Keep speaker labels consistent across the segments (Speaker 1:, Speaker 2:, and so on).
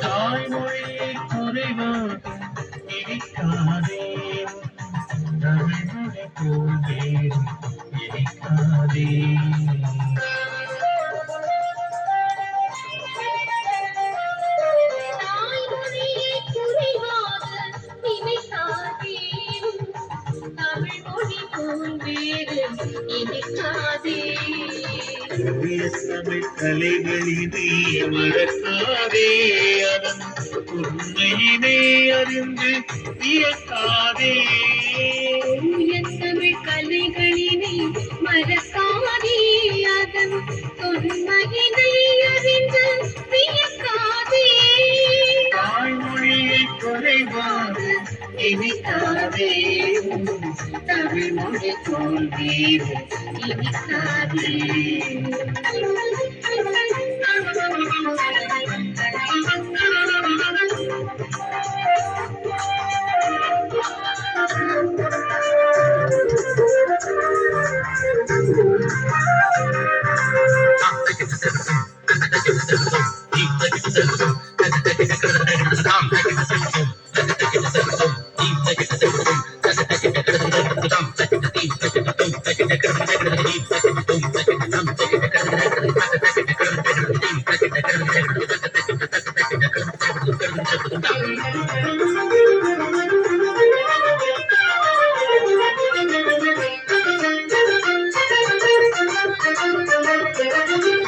Speaker 1: தாய்மொழியை குறைவாக நினைக்காதே தமிழ்மொழி போல் வேறு நினைக்காதே
Speaker 2: தாய்மொழியை குறைவாக நினைக்காதே தமிழ்மொழி போல் வேறு நினைக்காதே
Speaker 1: தமிழ் கலைகளினை வளர்க்காதே அதன் உண்மையினை அறிந்து வியக்காதே
Speaker 2: தமிழ் கலைகளினை மறக்காதே அதன் தொன்மையினை அறிந்து வியக்காதே
Speaker 1: தாய்மொழியை குறைவாக நினைக்காதே
Speaker 2: தமிழ்மொழி போல் வேறு நினைக்காதே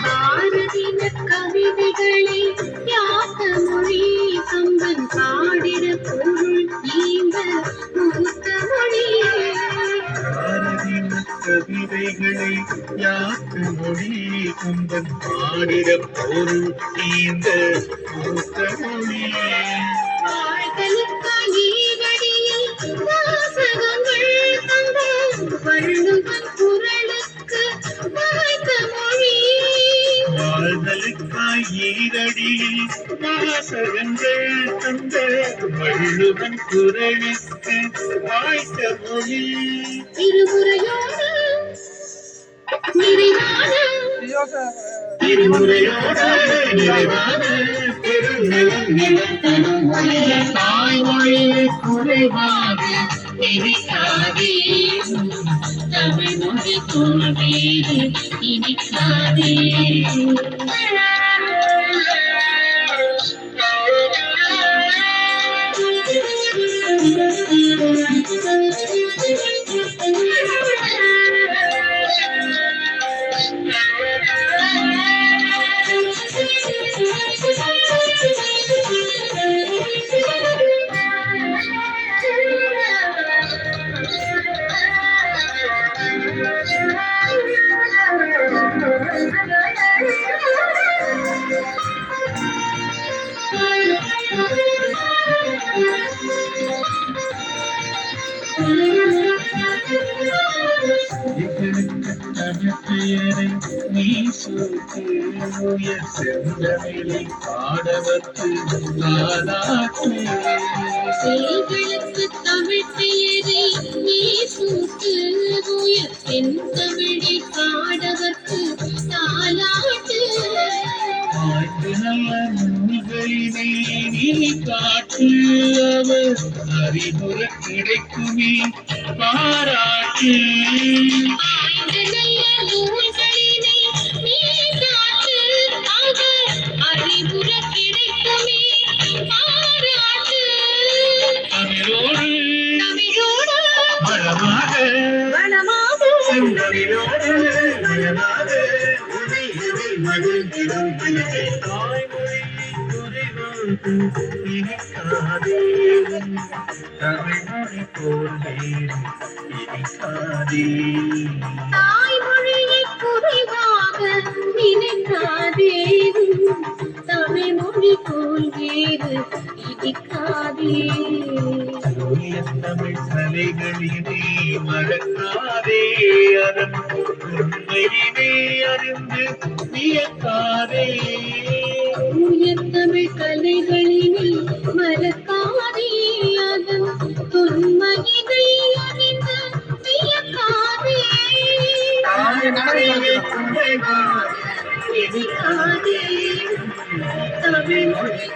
Speaker 2: பாரதின கவிதைகளை யாத்த மொழி கம்பன் பாடிட பொருள் ஈந்த மூத்த மொழி
Speaker 1: கவிதைகளை யாத்து மொழி கும்பன் பாடிட பொருள் இந்த மூத்த மொழி
Speaker 2: வாழ்களுக்காகடியில் வாசகங்கள் தந்த வள்ளுவன் குரலுக்கு வாய்த்த மொழி
Speaker 1: வாழ்தலுக்காய் ஈரடியில் வாசகங்கள் தந்த வள்ளுவன் குரலுக்கு வாய்த்த மொழி
Speaker 2: திருமுறையோடு நிறைவான
Speaker 1: தாய்மொழியை குறைவாக நினைக்காதே
Speaker 2: தமிழ்மொழி போல் வேறு நினைக்காதே
Speaker 1: தமிழ்பெயரை நீ சூட்டிய செந்தமிழை பாடவத்து நாளாற்று
Speaker 2: செய்களுக்கு தமிழ் பெயரை நீ சூட்டு உயர் செந்தமிழை பாடவர்க்கு தாலாட்டு
Speaker 1: நல்ல நூல்களினை நீ காட்டு அவர் அறிவுற கிடைக்குமே பாராட்டு
Speaker 2: நல்ல நூல்களினை நீ காட்டு அவர் அறிவுற கிடைக்குமே பாராட்டு
Speaker 1: தமிழோடு
Speaker 2: தமிழோடு
Speaker 1: வளமாக செந்தமிழோடு வளமாக மகிழ்ந்திடும் மனதை தாய்மொழியை குறைவாக நினைக்காதே தமிழ்மொழி போல் வேறு நினைக்காதே
Speaker 2: தாய்மொழியை குறைவாக நினைக்காதே தமிழ்மொழி போல் வேறு இடிக்காதே
Speaker 1: தமிழ் கலைகளினை மறக்காதே அதன் உண்மையினை அறிந்து வியக்காதே.
Speaker 2: தூய தமிழ் கலைகளினை மறக்காதே அதன் தொன்மையினை அறிந்து வியக்காதே.
Speaker 1: தாய்மொழியை துணைவாக இனிக்காதே. தமிழ் மொழி